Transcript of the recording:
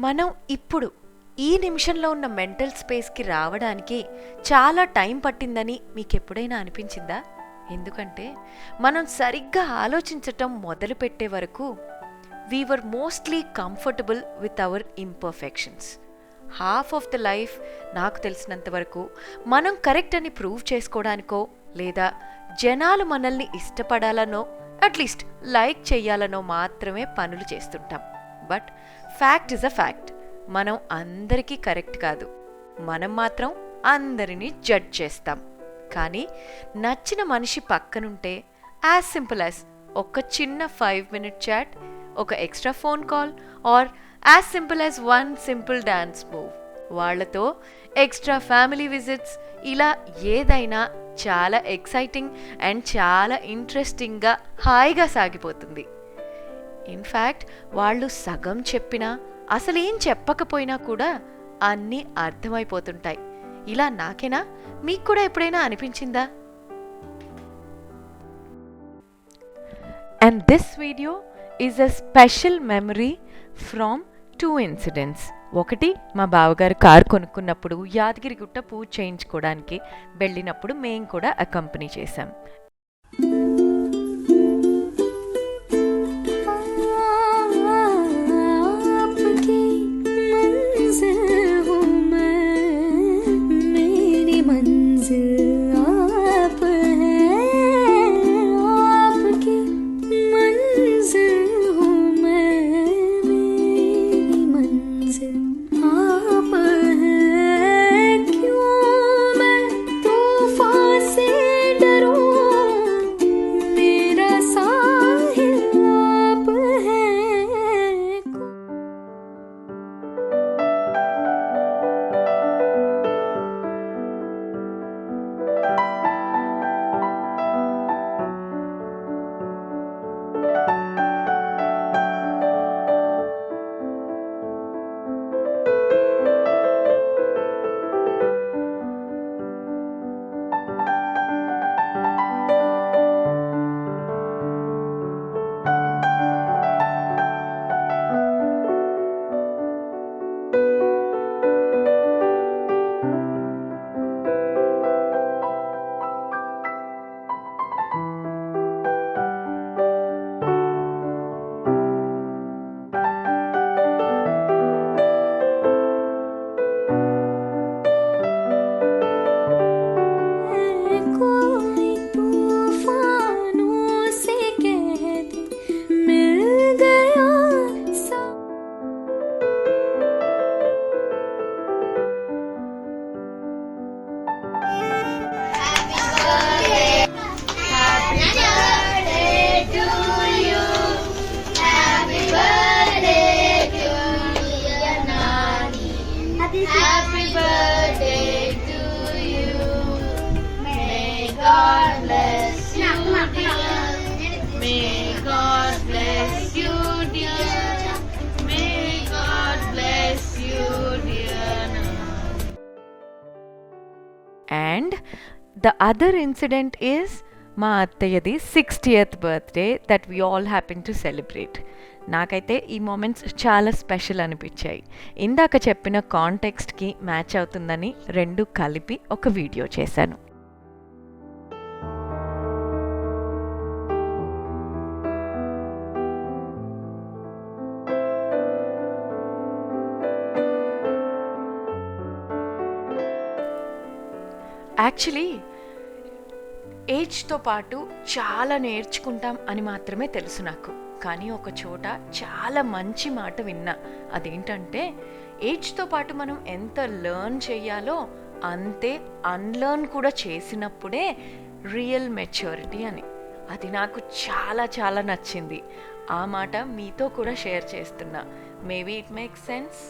మనం ఇప్పుడు ఈ నిమిషంలో ఉన్న మెంటల్ స్పేస్కి రావడానికి చాలా టైం పట్టిందని మీకు ఎప్పుడైనా అనిపించిందా? ఎందుకంటే మనం సరిగ్గా ఆలోచించటం మొదలుపెట్టే వరకు we were mostly comfortable with our imperfections. Half of the life నాకు తెలిసినంత వరకు మనం కరెక్ట్ అని ప్రూవ్ చేసుకోవడానికో లేదా జనాలు మనల్ని ఇష్టపడాలనో అట్లీస్ట్ లైక్ చెయ్యాలనో మాత్రమే పనులు చేస్తుంటాం. But fact is a fact, మనం అందరికీ కరెక్ట్ కాదు, మనం మాత్రం అందరినీ జడ్జ్ చేస్తాం. కానీ నచ్చిన మనిషి పక్కనుంటే యాజ్ సింపుల్ యాజ్ ఒక చిన్న 5-minute చాట్, ఒక extra phone call or as simple as one simple dance move, వాళ్లతో ఎక్స్ట్రా ఫ్యామిలీ విజిట్స్, ఇలా ఏదైనా చాలా ఎక్సైటింగ్ అండ్ చాలా ఇంట్రెస్టింగ్గా హాయిగా సాగిపోతుంది. ఇన్ఫ్యాక్ట్ వాళ్ళు సగం చెప్పినా అసలేం చెప్పకపోయినా కూడా అన్నీ అర్థమైపోతుంటాయి. ఇలా నాకేనా, మీకు కూడా ఎప్పుడైనా అనిపించిందా? And this video is a special memory from 2 incidents. ఒకటి, మా బావగారు కారు కొనుక్కున్నప్పుడు యాదగిరిగుట్ట పూజ చేయించుకోవడానికి వెళ్ళినప్పుడు మేము కూడా అకంపెనీ చేశాం. Happy birthday to you. May God bless you, dear. May God bless you, dear. May God bless you, dear. And the other incident is మా అత్తయ్యది 60th birthday that we all happen to celebrate. నాకైతే ఈ moments చాలా special అనిపించాయి. ఇందాక చెప్పిన కాంటెక్స్ట్కి match అవుతుందని రెండు కలిపి ఒక వీడియో చేశాను. యాక్చువల్లీ ఏజ్తో పాటు చాలా నేర్చుకుంటాం అని మాత్రమే తెలుసు నాకు. కానీ ఒక చోట చాలా మంచి మాట విన్నా. అదేంటంటే ఏజ్తో పాటు మనం ఎంత లెర్న్ చేయాలో అంతే అన్లెర్న్ కూడా చేసినప్పుడే రియల్ మెచ్యూరిటీ అని. అది నాకు చాలా చాలా నచ్చింది. ఆ మాట మీతో కూడా షేర్ చేస్తున్నా. Maybe it makes sense.